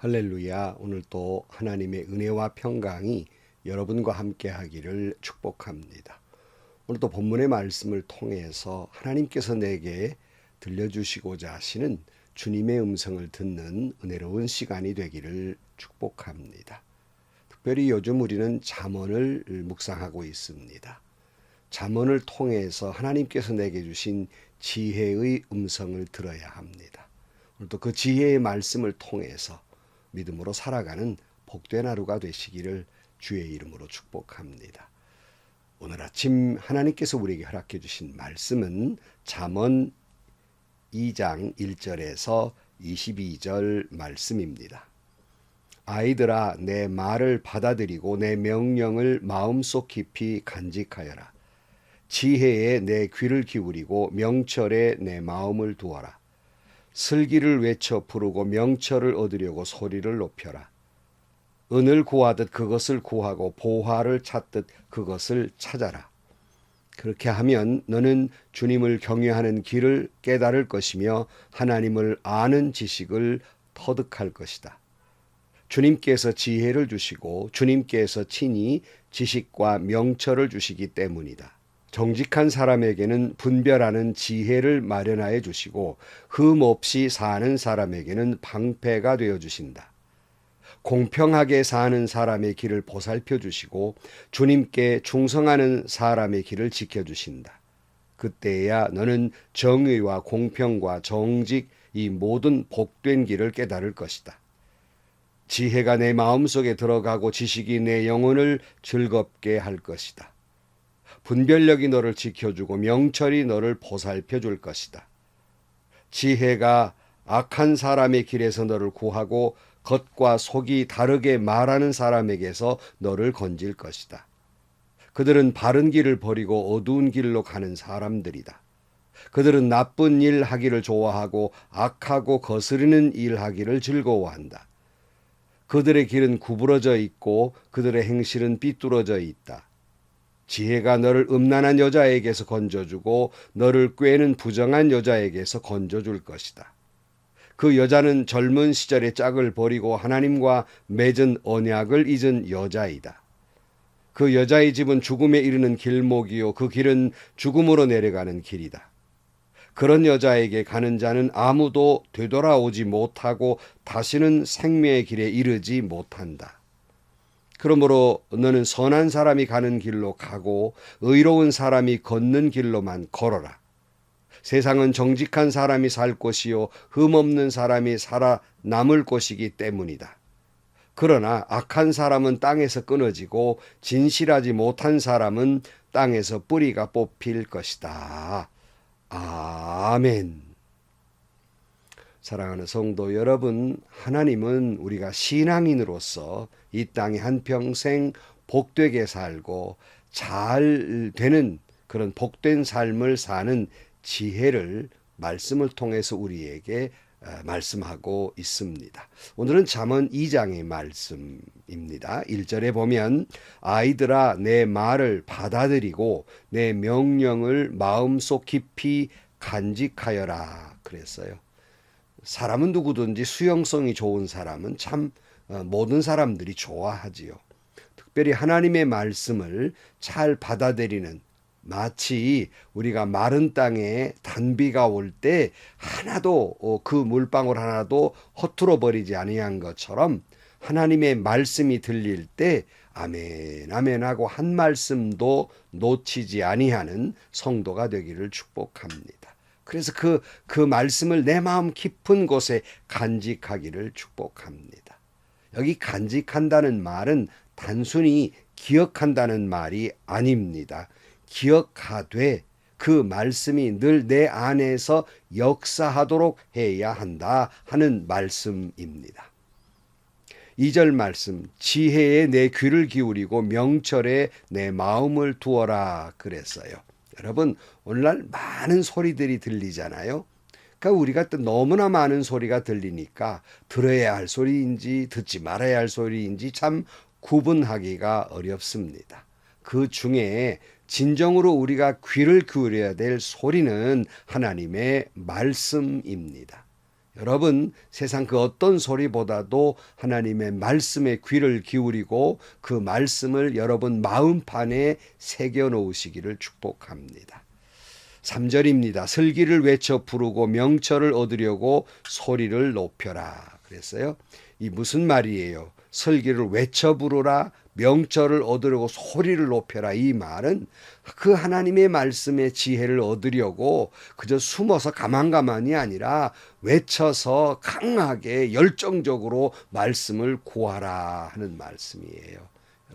할렐루야. 오늘 또 하나님의 은혜와 평강이 여러분과 함께 하기를 축복합니다. 오늘 또 본문의 말씀을 통해서 하나님께서 내게 들려주시고자 하시는 주님의 음성을 듣는 은혜로운 시간이 되기를 축복합니다. 특별히 요즘 우리는 잠언을 묵상하고 있습니다. 잠언을 통해서 하나님께서 내게 주신 지혜의 음성을 들어야 합니다. 오늘 또 그 지혜의 말씀을 통해서 믿음으로 살아가는 복된 하루가 되시기를 주의 이름으로 축복합니다. 오늘 아침 하나님께서 우리에게 허락해 주신 말씀은 잠언 2장 1절에서 22절 말씀입니다. 아이들아, 내 말을 받아들이고 내 명령을 마음속 깊이 간직하여라. 지혜에 내 귀를 기울이고 명철에 내 마음을 두어라. 슬기를 외쳐 부르고 명철을 얻으려고 소리를 높여라. 은을 구하듯 그것을 구하고 보화를 찾듯 그것을 찾아라. 그렇게 하면 너는 주님을 경외하는 길을 깨달을 것이며 하나님을 아는 지식을 터득할 것이다. 주님께서 지혜를 주시고 주님께서 친히 지식과 명철을 주시기 때문이다. 정직한 사람에게는 분별하는 지혜를 마련하여 주시고 흠 없이 사는 사람에게는 방패가 되어 주신다. 공평하게 사는 사람의 길을 보살펴 주시고 주님께 충성하는 사람의 길을 지켜 주신다. 그때야 너는 정의와 공평과 정직 이 모든 복된 길을 깨달을 것이다. 지혜가 내 마음속에 들어가고 지식이 내 영혼을 즐겁게 할 것이다. 분별력이 너를 지켜주고 명철이 너를 보살펴 줄 것이다. 지혜가 악한 사람의 길에서 너를 구하고 겉과 속이 다르게 말하는 사람에게서 너를 건질 것이다. 그들은 바른 길을 버리고 어두운 길로 가는 사람들이다. 그들은 나쁜 일 하기를 좋아하고 악하고 거스르는 일 하기를 즐거워한다. 그들의 길은 구부러져 있고 그들의 행실은 삐뚤어져 있다. 지혜가 너를 음란한 여자에게서 건져주고 너를 꾀는 부정한 여자에게서 건져줄 것이다. 그 여자는 젊은 시절의 짝을 버리고 하나님과 맺은 언약을 잊은 여자이다. 그 여자의 집은 죽음에 이르는 길목이요 그 길은 죽음으로 내려가는 길이다. 그런 여자에게 가는 자는 아무도 되돌아오지 못하고 다시는 생명의 길에 이르지 못한다. 그러므로 너는 선한 사람이 가는 길로 가고 의로운 사람이 걷는 길로만 걸어라. 세상은 정직한 사람이 살 곳이요 흠없는 사람이 살아남을 곳이기 때문이다. 그러나 악한 사람은 땅에서 끊어지고 진실하지 못한 사람은 땅에서 뿌리가 뽑힐 것이다. 아멘. 사랑하는 성도 여러분, 하나님은 우리가 신앙인으로서 이 땅에 한평생 복되게 살고 잘 되는 그런 복된 삶을 사는 지혜를 말씀을 통해서 우리에게 말씀하고 있습니다. 오늘은 잠언 2장의 말씀입니다. 1절에 보면 아이들아 내 말을 받아들이고 내 명령을 마음속 깊이 간직하여라 그랬어요. 사람은 누구든지 수용성이 좋은 사람은 참 모든 사람들이 좋아하지요. 특별히 하나님의 말씀을 잘 받아들이는 마치 우리가 마른 땅에 단비가 올 때 하나도 그 물방울 하나도 허투루 버리지 아니한 것처럼 하나님의 말씀이 들릴 때 아멘 아멘 하고 한 말씀도 놓치지 아니하는 성도가 되기를 축복합니다. 그래서 그 말씀을 내 마음 깊은 곳에 간직하기를 축복합니다. 여기 간직한다는 말은 단순히 기억한다는 말이 아닙니다. 기억하되 그 말씀이 늘 내 안에서 역사하도록 해야 한다 하는 말씀입니다. 2절 말씀, 지혜에 내 귀를 기울이고 명철에 내 마음을 두어라 그랬어요. 여러분, 오늘날 많은 소리들이 들리잖아요. 그러니까 우리가 또 너무나 많은 소리가 들리니까 들어야 할 소리인지 듣지 말아야 할 소리인지 참 구분하기가 어렵습니다. 그 중에 진정으로 우리가 귀를 기울여야 될 소리는 하나님의 말씀입니다. 여러분, 세상 그 어떤 소리보다도 하나님의 말씀에 귀를 기울이고 그 말씀을 여러분 마음판에 새겨 놓으시기를 축복합니다. 3절입니다. 슬기를 외쳐 부르고 명철을 얻으려고 소리를 높여라. 그랬어요. 이 무슨 말이에요? 슬기를 외쳐 부르라, 명철을 얻으려고 소리를 높여라. 이 말은 그 하나님의 말씀의 지혜를 얻으려고 그저 숨어서 가만가만이 아니라 외쳐서 강하게 열정적으로 말씀을 구하라 하는 말씀이에요.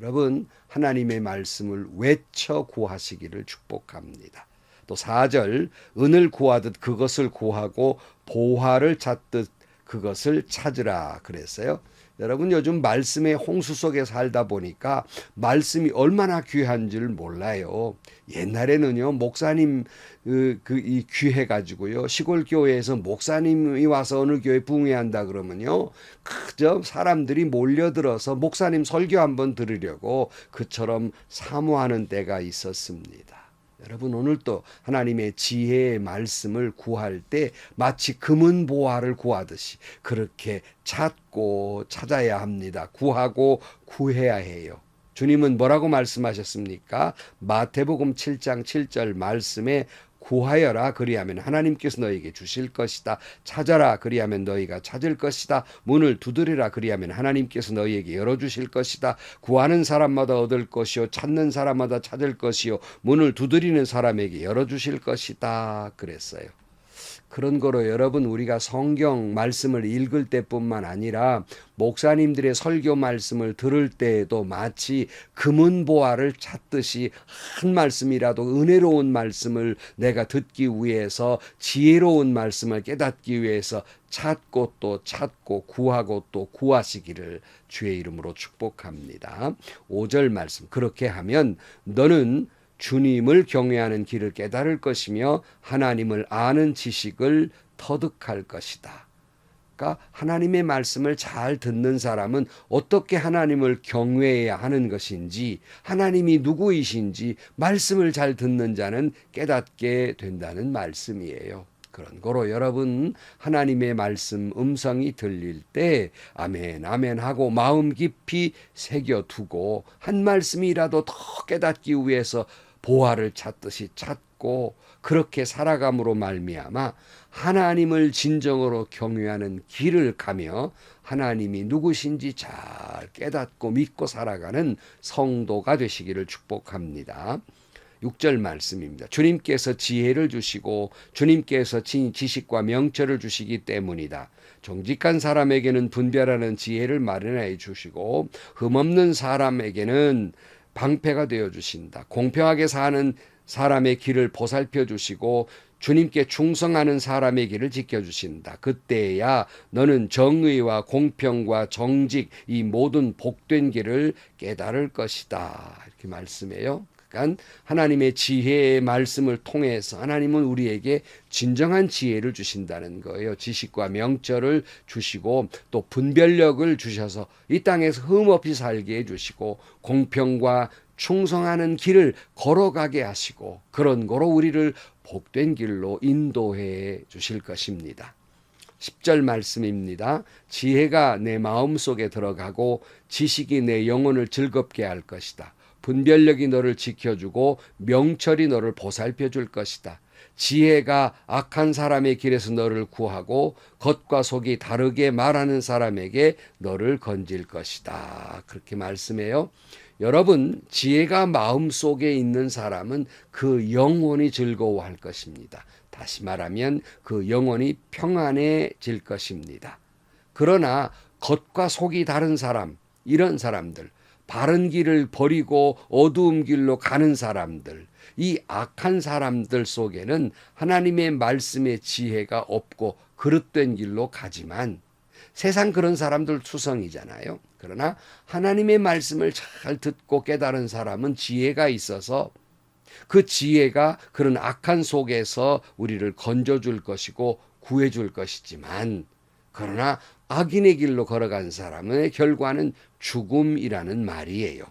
여러분, 하나님의 말씀을 외쳐 구하시기를 축복합니다. 또 4절, 은을 구하듯 그것을 구하고 보화를 찾듯 그것을 찾으라 그랬어요. 여러분, 요즘 말씀의 홍수 속에 살다 보니까 말씀이 얼마나 귀한지를 몰라요. 옛날에는요, 목사님 이 귀해 가지고요, 시골 교회에서 목사님이 와서 어느 교회 부흥회한다 그러면요, 그저 사람들이 몰려들어서 목사님 설교 한번 들으려고 그처럼 사모하는 때가 있었습니다. 여러분, 오늘도 하나님의 지혜의 말씀을 구할 때 마치 금은 보화를 구하듯이 그렇게 찾고 찾아야 합니다. 구하고 구해야 해요. 주님은 뭐라고 말씀하셨습니까? 마태복음 7장 7절 말씀에 구하여라 그리하면 하나님께서 너에게 주실 것이다. 찾아라 그리하면 너희가 찾을 것이다. 문을 두드리라 그리하면 하나님께서 너희에게 열어주실 것이다. 구하는 사람마다 얻을 것이요 찾는 사람마다 찾을 것이요 문을 두드리는 사람에게 열어주실 것이다 그랬어요. 그런 거로 여러분, 우리가 성경 말씀을 읽을 때뿐만 아니라 목사님들의 설교 말씀을 들을 때에도 마치 금은 보화를 찾듯이 한 말씀이라도 은혜로운 말씀을 내가 듣기 위해서, 지혜로운 말씀을 깨닫기 위해서 찾고 또 찾고 구하고 또 구하시기를 주의 이름으로 축복합니다. 5절 말씀, 그렇게 하면 너는 주님을 경외하는 길을 깨달을 것이며 하나님을 아는 지식을 터득할 것이다. 그러니까 하나님의 말씀을 잘 듣는 사람은 어떻게 하나님을 경외해야 하는 것인지, 하나님이 누구이신지 말씀을 잘 듣는 자는 깨닫게 된다는 말씀이에요. 그런 거로 여러분, 하나님의 말씀 음성이 들릴 때 아멘 아멘 하고 마음 깊이 새겨두고 한 말씀이라도 더 깨닫기 위해서 보화를 찾듯이 찾고 그렇게 살아감으로 말미암아 하나님을 진정으로 경외하는 길을 가며 하나님이 누구신지 잘 깨닫고 믿고 살아가는 성도가 되시기를 축복합니다. 6절 말씀입니다. 주님께서 지혜를 주시고 주님께서 지식과 명철을 주시기 때문이다. 정직한 사람에게는 분별하는 지혜를 마련해 주시고 흠없는 사람에게는 방패가 되어 주신다. 공평하게 사는 사람의 길을 보살펴 주시고 주님께 충성하는 사람의 길을 지켜주신다. 그때야 너는 정의와 공평과 정직 이 모든 복된 길을 깨달을 것이다. 이렇게 말씀해요. 그러니까 하나님의 지혜의 말씀을 통해서 하나님은 우리에게 진정한 지혜를 주신다는 거예요. 지식과 명철을 주시고 또 분별력을 주셔서 이 땅에서 흠없이 살게 해주시고 공평과 충성하는 길을 걸어가게 하시고 그런 거로 우리를 복된 길로 인도해 주실 것입니다. 10절 말씀입니다. 지혜가 내 마음속에 들어가고 지식이 내 영혼을 즐겁게 할 것이다. 분별력이 너를 지켜주고 명철이 너를 보살펴 줄 것이다. 지혜가 악한 사람의 길에서 너를 구하고 겉과 속이 다르게 말하는 사람에게 너를 건질 것이다. 그렇게 말씀해요. 여러분, 지혜가 마음속에 있는 사람은 그 영혼이 즐거워할 것입니다. 다시 말하면 그 영혼이 평안해질 것입니다. 그러나 겉과 속이 다른 사람, 이런 사람들, 바른 길을 버리고 어두운 길로 가는 사람들, 이 악한 사람들 속에는 하나님의 말씀의 지혜가 없고 그릇된 길로 가지만 세상 그런 사람들 투성이잖아요. 그러나 하나님의 말씀을 잘 듣고 깨달은 사람은 지혜가 있어서 그 지혜가 그런 악한 속에서 우리를 건져줄 것이고 구해줄 것이지만 그러나 악인의 길로 걸어간 사람의 결과는 죽음이라는 말이에요.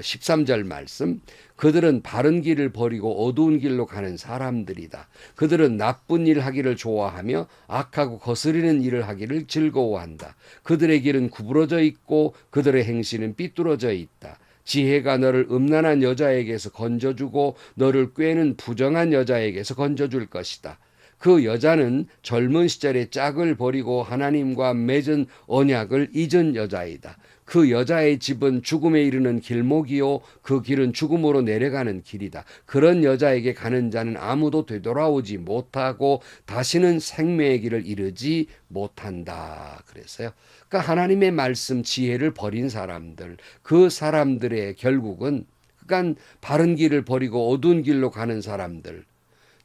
13절 말씀, 그들은 바른 길을 버리고 어두운 길로 가는 사람들이다. 그들은 나쁜 일 하기를 좋아하며 악하고 거스리는 일을 하기를 즐거워한다. 그들의 길은 구부러져 있고 그들의 행실은 삐뚤어져 있다. 지혜가 너를 음란한 여자에게서 건져주고 너를 꾀는 부정한 여자에게서 건져줄 것이다. 그 여자는 젊은 시절에 짝을 버리고 하나님과 맺은 언약을 잊은 여자이다. 그 여자의 집은 죽음에 이르는 길목이요 그 길은 죽음으로 내려가는 길이다. 그런 여자에게 가는 자는 아무도 되돌아오지 못하고 다시는 생명의 길을 이르지 못한다. 그래서요. 그러니까 하나님의 말씀 지혜를 버린 사람들, 그 사람들의 결국은 그러니까 바른 길을 버리고 어두운 길로 가는 사람들,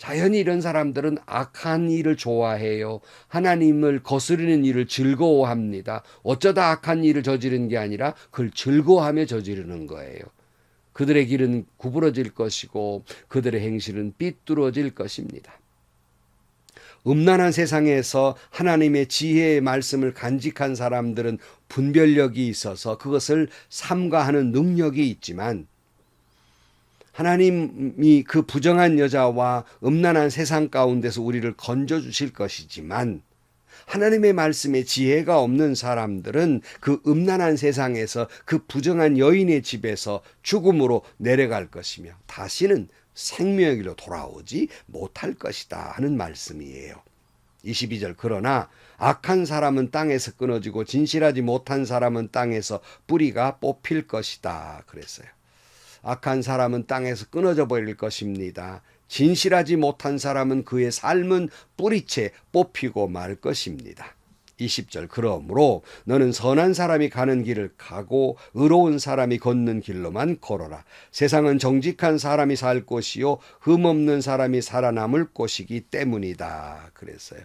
자연히 이런 사람들은 악한 일을 좋아해요. 하나님을 거스르는 일을 즐거워합니다. 어쩌다 악한 일을 저지른 게 아니라 그걸 즐거워하며 저지르는 거예요. 그들의 길은 구부러질 것이고 그들의 행실은 삐뚤어질 것입니다. 음란한 세상에서 하나님의 지혜의 말씀을 간직한 사람들은 분별력이 있어서 그것을 삼가하는 능력이 있지만 하나님이 그 부정한 여자와 음란한 세상 가운데서 우리를 건져주실 것이지만 하나님의 말씀에 지혜가 없는 사람들은 그 음란한 세상에서 그 부정한 여인의 집에서 죽음으로 내려갈 것이며 다시는 생명의 길로 돌아오지 못할 것이다 하는 말씀이에요. 22절, 그러나 악한 사람은 땅에서 끊어지고 진실하지 못한 사람은 땅에서 뿌리가 뽑힐 것이다 그랬어요. 악한 사람은 땅에서 끊어져 버릴 것입니다. 진실하지 못한 사람은 그의 삶은 뿌리채 뽑히고 말 것입니다. 20절, 그러므로 너는 선한 사람이 가는 길을 가고 의로운 사람이 걷는 길로만 걸어라. 세상은 정직한 사람이 살 곳이요 흠없는 사람이 살아남을 곳이기 때문이다 그랬어요.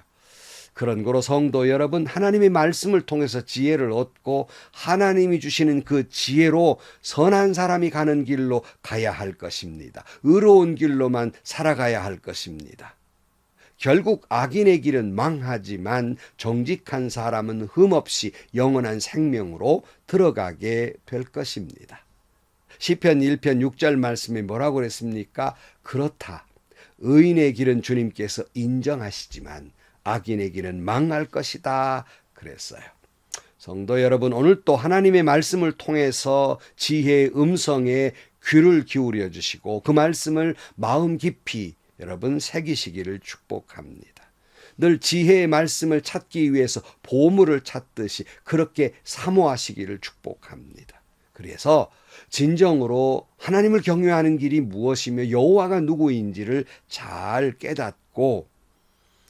그런 거로 성도 여러분, 하나님의 말씀을 통해서 지혜를 얻고 하나님이 주시는 그 지혜로 선한 사람이 가는 길로 가야 할 것입니다. 의로운 길로만 살아가야 할 것입니다. 결국 악인의 길은 망하지만 정직한 사람은 흠없이 영원한 생명으로 들어가게 될 것입니다. 시편 1편 6절 말씀에 뭐라고 그랬습니까? 그렇다. 의인의 길은 주님께서 인정하시지만 악인의 길은 망할 것이다 그랬어요. 성도 여러분, 오늘 또 하나님의 말씀을 통해서 지혜의 음성에 귀를 기울여 주시고 그 말씀을 마음 깊이 여러분 새기시기를 축복합니다. 늘 지혜의 말씀을 찾기 위해서 보물을 찾듯이 그렇게 사모하시기를 축복합니다. 그래서 진정으로 하나님을 경외하는 길이 무엇이며 여호와가 누구인지를 잘 깨닫고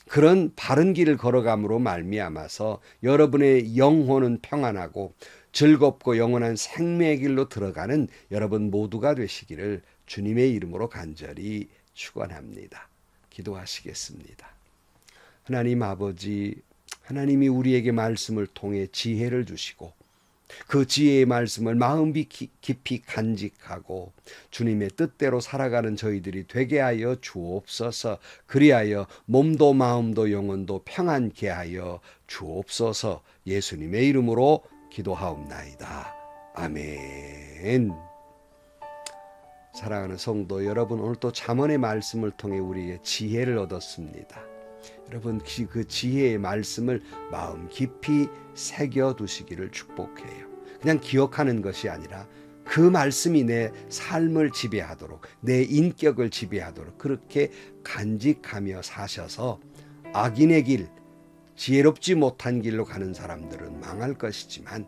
그런 바른 길을 걸어감으로 말미암아서 여러분의 영혼은 평안하고 즐겁고 영원한 생명의 길로 들어가는 여러분 모두가 되시기를 주님의 이름으로 간절히 축원합니다. 기도하시겠습니다. 하나님 아버지, 하나님이 우리에게 말씀을 통해 지혜를 주시고 그 지혜의 말씀을 마음 깊이 간직하고 주님의 뜻대로 살아가는 저희들이 되게 하여 주옵소서. 그리하여 몸도 마음도 영혼도 평안케 하여 주옵소서. 예수님의 이름으로 기도하옵나이다. 아멘. 사랑하는 성도 여러분, 오늘 또 잠언의 말씀을 통해 우리의 지혜를 얻었습니다. 여러분 그 지혜의 말씀을 마음 깊이 새겨두시기를 축복해요. 그냥 기억하는 것이 아니라 그 말씀이 내 삶을 지배하도록 내 인격을 지배하도록 그렇게 간직하며 사셔서 악인의 길, 지혜롭지 못한 길로 가는 사람들은 망할 것이지만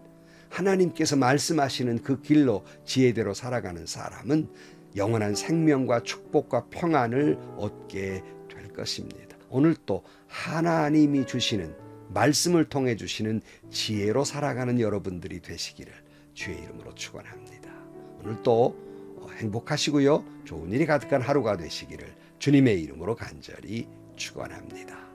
하나님께서 말씀하시는 그 길로 지혜대로 살아가는 사람은 영원한 생명과 축복과 평안을 얻게 될 것입니다. 오늘 또 하나님이 주시는 말씀을 통해 주시는 지혜로 살아가는 여러분들이 되시기를 주의 이름으로 축원합니다. 오늘 또 행복하시고요. 좋은 일이 가득한 하루가 되시기를 주님의 이름으로 간절히 축원합니다.